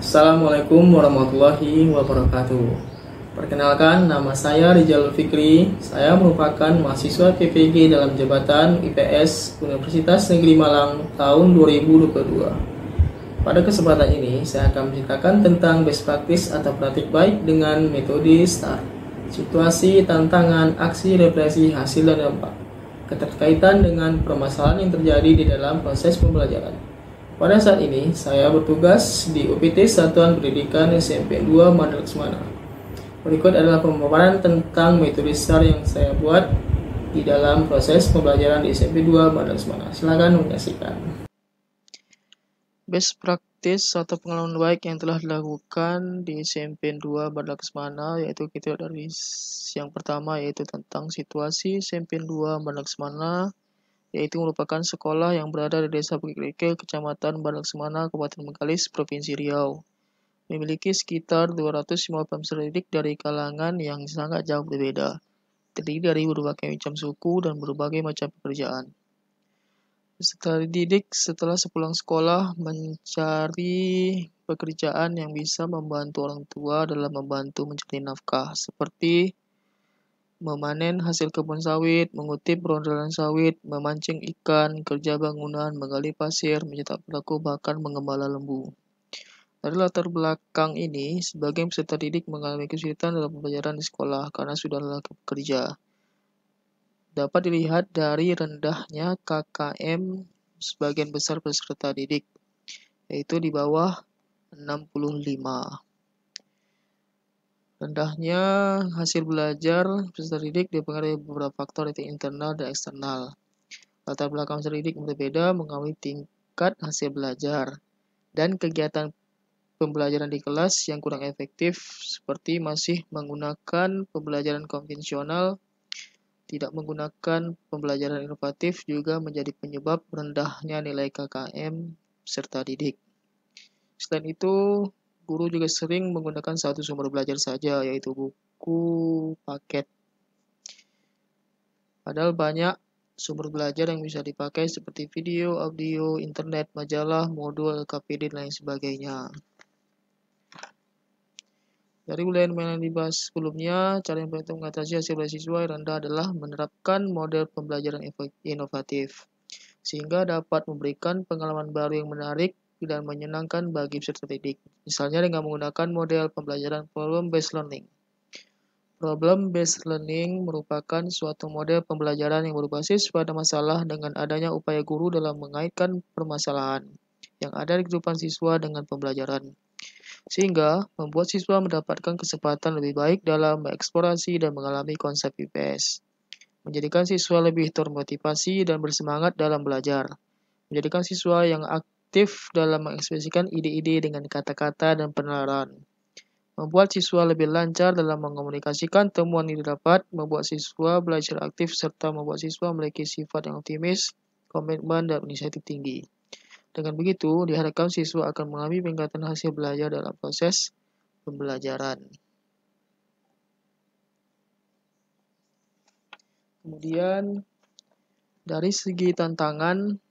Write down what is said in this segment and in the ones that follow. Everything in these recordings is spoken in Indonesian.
Assalamualaikum warahmatullahi wabarakatuh. Perkenalkan, nama saya Rizal Fikri. Saya merupakan mahasiswa PPG dalam jabatan IPS Universitas Negeri Malang tahun 2022. Pada kesempatan ini, saya akan menceritakan tentang best practice atau praktik baik dengan metode STAR. Situasi, tantangan, aksi, represi, hasil, dan dampak. Keterkaitan dengan permasalahan yang terjadi di dalam proses pembelajaran. Pada saat ini, saya bertugas di UPT Satuan Pendidikan SMP 2 Madelaksmana. Berikut adalah pemaparan tentang metode STAR yang saya buat di dalam proses pembelajaran di SMP 2 Madelaksmana. Silakan menyaksikan. Best practice atau pengalaman baik yang telah dilakukan di SMP 2 Madelaksmana, yaitu kita dari yang pertama yaitu tentang situasi SMP 2 Madelaksmana, yaitu merupakan sekolah yang berada di Desa Bukit Kerikil, Kecamatan Madelaksmana, Kabupaten Bengkalis, Provinsi Riau. Memiliki sekitar 250 peserta didik dari kalangan yang sangat jauh berbeda, terdiri dari berbagai macam suku dan berbagai macam pekerjaan. Peserta didik setelah sepulang sekolah mencari pekerjaan yang bisa membantu orang tua dalam membantu mencari nafkah, seperti memanen hasil kebun sawit, mengutip rondolan sawit, memancing ikan, kerja bangunan, menggali pasir, mencetak paku, bahkan mengembala lembu. Dari latar belakang ini, sebagian peserta didik mengalami kesulitan dalam pembelajaran di sekolah karena sudah lelah bekerja. Dapat dilihat dari rendahnya KKM sebagian besar peserta didik, yaitu di bawah 65. Rendahnya hasil belajar peserta didik dipengaruhi beberapa faktor yaitu internal dan eksternal. Latar belakang peserta didik berbeda mengalami tingkat hasil belajar dan kegiatan pembelajaran di kelas yang kurang efektif seperti masih menggunakan pembelajaran konvensional, tidak menggunakan pembelajaran inovatif juga menjadi penyebab rendahnya nilai KKM peserta didik. Selain itu, guru juga sering menggunakan satu sumber belajar saja, yaitu buku paket. Padahal banyak sumber belajar yang bisa dipakai seperti video, audio, internet, majalah, modul, LKPD, dan lain sebagainya. Dari wilayah yang dibahas sebelumnya, cara yang paling mengatasi hasil belajar siswa yang rendah adalah menerapkan model pembelajaran inovatif, sehingga dapat memberikan pengalaman baru yang menarik dan menyenangkan bagi peserta didik. Misalnya dengan menggunakan model pembelajaran problem-based learning. Problem-based learning merupakan suatu model pembelajaran yang berbasis pada masalah dengan adanya upaya guru dalam mengaitkan permasalahan yang ada di kehidupan siswa dengan pembelajaran, sehingga membuat siswa mendapatkan kesempatan lebih baik dalam mengeksplorasi dan mengalami konsep IPS, menjadikan siswa lebih termotivasi dan bersemangat dalam belajar, menjadikan siswa yang aktif dalam mengekspresikan ide-ide dengan kata-kata dan penalaran, membuat siswa lebih lancar dalam mengomunikasikan temuan yang didapat, membuat siswa belajar aktif, serta membuat siswa memiliki sifat yang optimis, komitmen, dan inisiatif tinggi. Dengan begitu, diharapkan siswa akan mengalami peningkatan hasil belajar dalam proses pembelajaran. Kemudian, dari segi tantangan,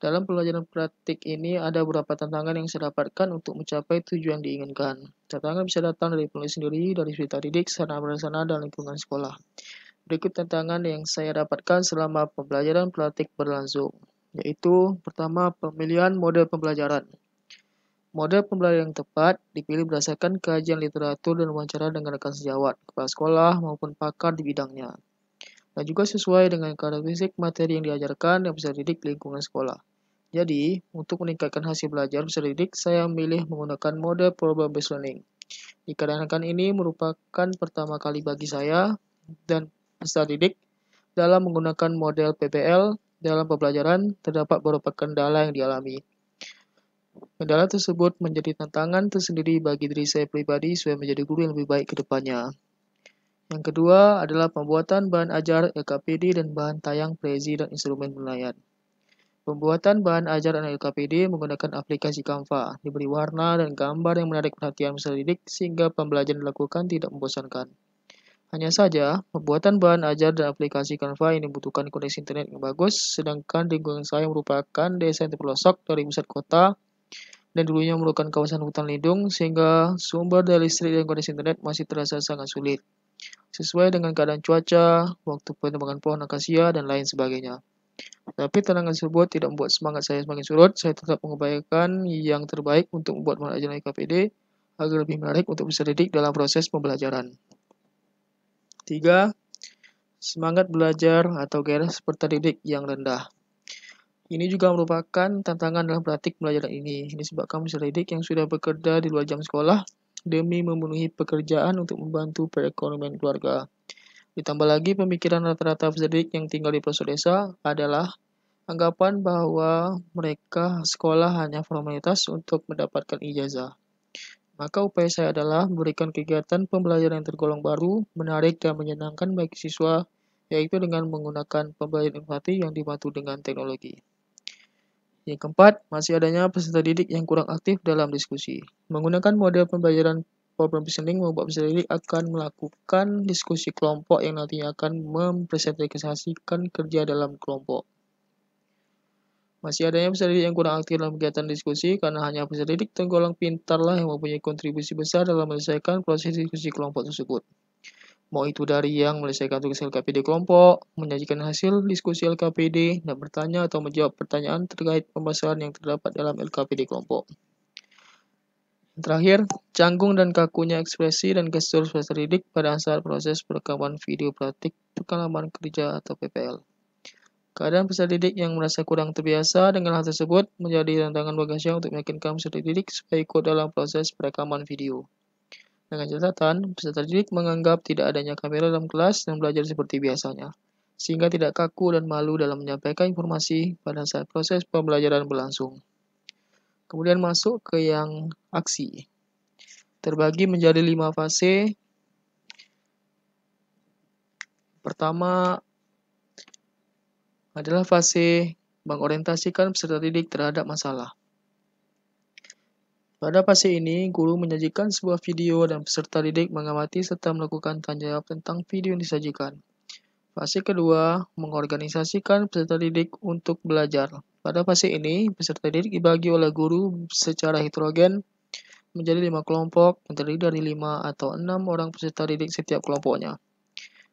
dalam pembelajaran praktik ini ada beberapa tantangan yang saya dapatkan untuk mencapai tujuan yang diinginkan. Tantangan bisa datang dari penulis sendiri, dari peserta didik, sarana prasarana, dan lingkungan sekolah. Berikut tantangan yang saya dapatkan selama pembelajaran praktik berlangsung, yaitu pertama, pemilihan model pembelajaran. Model pembelajaran yang tepat dipilih berdasarkan kajian literatur dan wawancara dengan rekan sejawat, kepala sekolah, maupun pakar di bidangnya, dan juga sesuai dengan karakteristik materi yang diajarkan dan peserta didik lingkungan sekolah. Jadi, untuk meningkatkan hasil belajar peserta didik, saya memilih menggunakan model problem-based learning. Dikarenakan ini merupakan pertama kali bagi saya dan peserta didik dalam menggunakan model PBL dalam pembelajaran, terdapat beberapa kendala yang dialami. Kendala tersebut menjadi tantangan tersendiri bagi diri saya pribadi supaya menjadi guru yang lebih baik ke depannya. Yang kedua adalah pembuatan bahan ajar, LKPD, dan bahan tayang Prezi dan instrumen penilaian. Pembuatan bahan ajar dan LKPD menggunakan aplikasi Canva, diberi warna dan gambar yang menarik perhatian peserta didik sehingga pembelajaran dilakukan tidak membosankan. Hanya saja, pembuatan bahan ajar dan aplikasi Canva ini membutuhkan koneksi internet yang bagus, sedangkan lingkungan saya merupakan desa yang terpelosok dari pusat kota, dan dulunya merupakan kawasan hutan lindung sehingga sumber daya listrik dan koneksi internet masih terasa sangat sulit, sesuai dengan keadaan cuaca, waktu penebangan pohon akasia, dan lain sebagainya. Tapi tantangan tersebut tidak membuat semangat saya semakin surut. Saya tetap mengupayakan yang terbaik untuk membuat pembelajaran LKPD agar lebih menarik untuk peserta didik dalam proses pembelajaran. 3. Semangat belajar atau gairah peserta didik yang rendah. Ini juga merupakan tantangan dalam praktik pembelajaran ini. Ini disebabkan peserta didik yang sudah bekerja di luar jam sekolah demi memenuhi pekerjaan untuk membantu perekonomian keluarga. Ditambah lagi pemikiran rata-rata peserta didik yang tinggal di pelosok desa adalah anggapan bahwa mereka sekolah hanya formalitas untuk mendapatkan ijazah. Maka upaya saya adalah memberikan kegiatan pembelajaran yang tergolong baru, menarik, dan menyenangkan bagi siswa, yaitu dengan menggunakan pembelajaran informatif yang dibantu dengan teknologi. Yang keempat, masih adanya peserta didik yang kurang aktif dalam diskusi. Menggunakan model pembelajaran problem positioning membuat peserta didik akan melakukan diskusi kelompok yang nantinya akan mempresentasikan kerja dalam kelompok. Masih adanya peserta didik yang kurang aktif dalam kegiatan diskusi karena hanya peserta didik tergolong pintarlah yang mempunyai kontribusi besar dalam menyelesaikan proses diskusi kelompok tersebut. Mau itu dari yang menyelesaikan tugas LKPD kelompok, menyajikan hasil diskusi LKPD, dan bertanya atau menjawab pertanyaan terkait pembahasan yang terdapat dalam LKPD kelompok. Yang terakhir, canggung dan kakunya ekspresi dan gestur peserta didik pada saat proses perekaman video praktik pengalaman kerja atau PPL. Keadaan peserta didik yang merasa kurang terbiasa dengan hal tersebut menjadi tantangan bagi saya untuk meyakinkan peserta didik supaya ikut dalam proses perekaman video. Dengan catatan, peserta didik menganggap tidak adanya kamera dalam kelas dan belajar seperti biasanya, sehingga tidak kaku dan malu dalam menyampaikan informasi pada saat proses pembelajaran berlangsung. Kemudian masuk ke yang aksi. Terbagi menjadi 5 fase. Pertama adalah fase mengorientasikan peserta didik terhadap masalah. Pada fase ini, guru menyajikan sebuah video dan peserta didik mengamati serta melakukan tanya jawab tentang video yang disajikan. Fase kedua, mengorganisasikan peserta didik untuk belajar. Pada fase ini, peserta didik dibagi oleh guru secara heterogen menjadi 5 kelompok yang terdiri dari 5 atau 6 orang peserta didik setiap kelompoknya.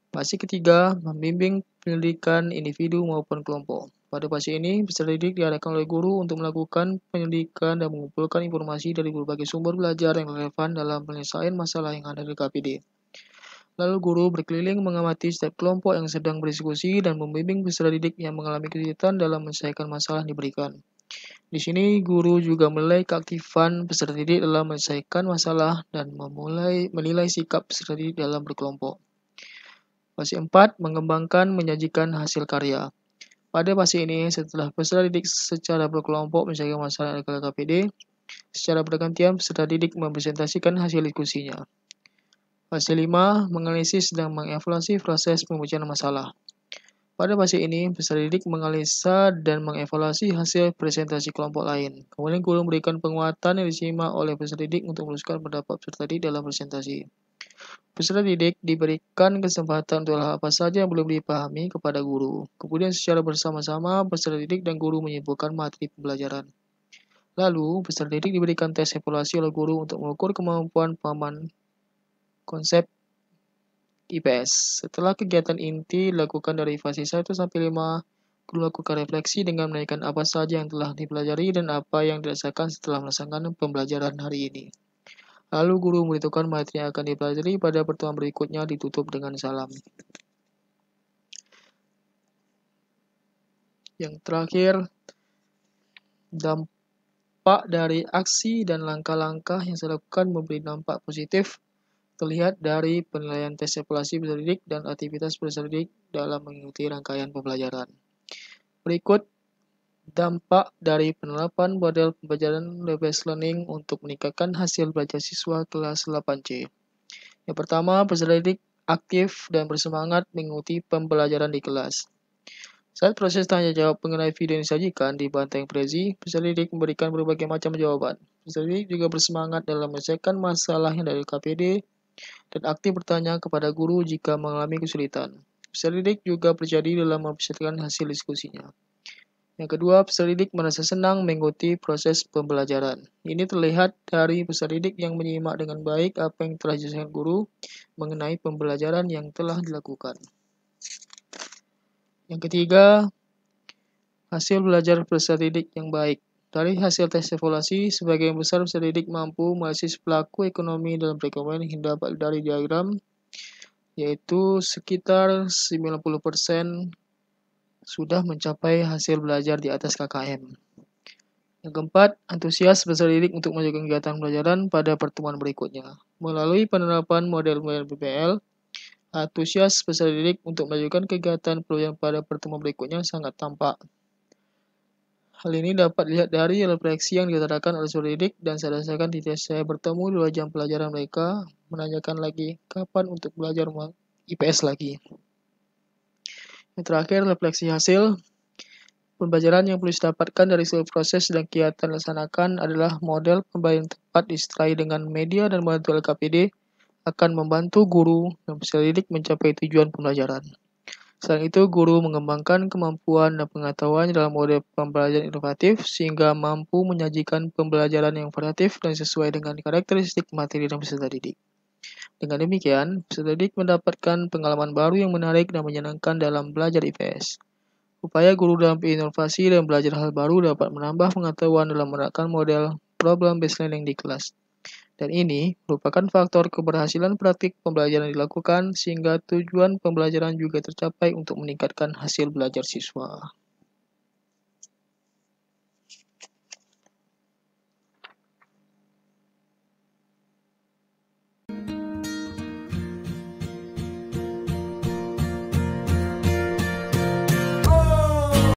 Fase ketiga, membimbing penyelidikan individu maupun kelompok. Pada fase ini, peserta didik diarahkan oleh guru untuk melakukan penyelidikan dan mengumpulkan informasi dari berbagai sumber belajar yang relevan dalam penyelesaian masalah yang ada di KPD. Lalu guru berkeliling mengamati setiap kelompok yang sedang berdiskusi dan membimbing peserta didik yang mengalami kesulitan dalam menyelesaikan masalah yang diberikan. Di sini, guru juga menilai keaktifan peserta didik dalam menyelesaikan masalah dan menilai sikap peserta didik dalam berkelompok. Fase 4, mengembangkan menyajikan hasil karya. Pada fase ini, setelah peserta didik secara berkelompok menyelesaikan masalah LKPD, secara bergantian peserta didik mempresentasikan hasil diskusinya. Fase 5, menganalisis dan mengevaluasi proses pemecahan masalah. Pada fase ini, peserta didik menganalisa dan mengevaluasi hasil presentasi kelompok lain. Kemudian guru memberikan penguatan yang disimak oleh peserta didik untuk meneruskan pendapat peserta didik dalam presentasi. Peserta didik diberikan kesempatan untuk hal apa saja yang belum dipahami kepada guru. Kemudian secara bersama-sama, peserta didik dan guru menyimpulkan materi pembelajaran. Lalu, peserta didik diberikan tes evaluasi oleh guru untuk mengukur kemampuan pemahaman konsep IPS. Setelah kegiatan inti dilakukan dari fase 1 sampai 5, guru lakukan refleksi dengan menanyakan apa saja yang telah dipelajari dan apa yang dirasakan setelah melaksanakan pembelajaran hari ini. Lalu guru memberitahukan materi yang akan dipelajari pada pertemuan berikutnya ditutup dengan salam. Yang terakhir, dampak dari aksi dan langkah-langkah yang saya lakukan memberi dampak positif terlihat dari penilaian tes evaluasi peserta didik dan aktivitas peserta didik dalam mengikuti rangkaian pembelajaran. Berikut dampak dari penerapan model pembelajaran based learning untuk meningkatkan hasil belajar siswa kelas 8C. Yang pertama, peserta didik aktif dan bersemangat mengikuti pembelajaran di kelas. Saat proses tanya jawab mengenai video yang disajikan di Banteng Prezi, peserta didik memberikan berbagai macam jawaban. Peserta didik juga bersemangat dalam menyelesaikan masalah yang dari KPD dan aktif bertanya kepada guru jika mengalami kesulitan. Peserta didik juga berjadi dalam mempersiapkan hasil diskusinya. Yang kedua, peserta didik merasa senang mengikuti proses pembelajaran. Ini terlihat dari peserta didik yang menyimak dengan baik apa yang telah dijelaskan guru mengenai pembelajaran yang telah dilakukan. Yang ketiga, hasil belajar peserta didik yang baik. Dari hasil tes evaluasi, sebagian besar peserta didik mampu menganalisis pelaku ekonomi dalam perekonomian hingga dapat dari diagram, yaitu sekitar 90% sudah mencapai hasil belajar di atas KKM. Yang keempat, antusias peserta didik untuk melanjutkan kegiatan pembelajaran pada pertemuan berikutnya. Melalui penerapan model-model PBL, antusias peserta didik untuk melanjutkan kegiatan pembelajaran pada pertemuan berikutnya sangat tampak. Hal ini dapat dilihat dari refleksi yang diutarakan oleh peserta didik dan saya rasakan ketika saya bertemu 2 jam pelajaran mereka menanyakan lagi kapan untuk belajar IPS lagi. Yang terakhir, refleksi hasil pembelajaran yang perlu didapatkan dari seluruh proses dan kegiatan dilaksanakan adalah model pembelajaran tepat disertai dengan media dan bantu LKPD akan membantu guru dan peserta didik mencapai tujuan pembelajaran. Selain itu, guru mengembangkan kemampuan dan pengetahuan dalam model pembelajaran inovatif sehingga mampu menyajikan pembelajaran yang variatif dan sesuai dengan karakteristik materi dan peserta didik. Dengan demikian, peserta didik mendapatkan pengalaman baru yang menarik dan menyenangkan dalam belajar IPS. Upaya guru dalam berinovasi dan belajar hal baru dapat menambah pengetahuan dalam menerapkan model problem-based learning di kelas. Dan ini merupakan faktor keberhasilan praktik pembelajaran dilakukan sehingga tujuan pembelajaran juga tercapai untuk meningkatkan hasil belajar siswa.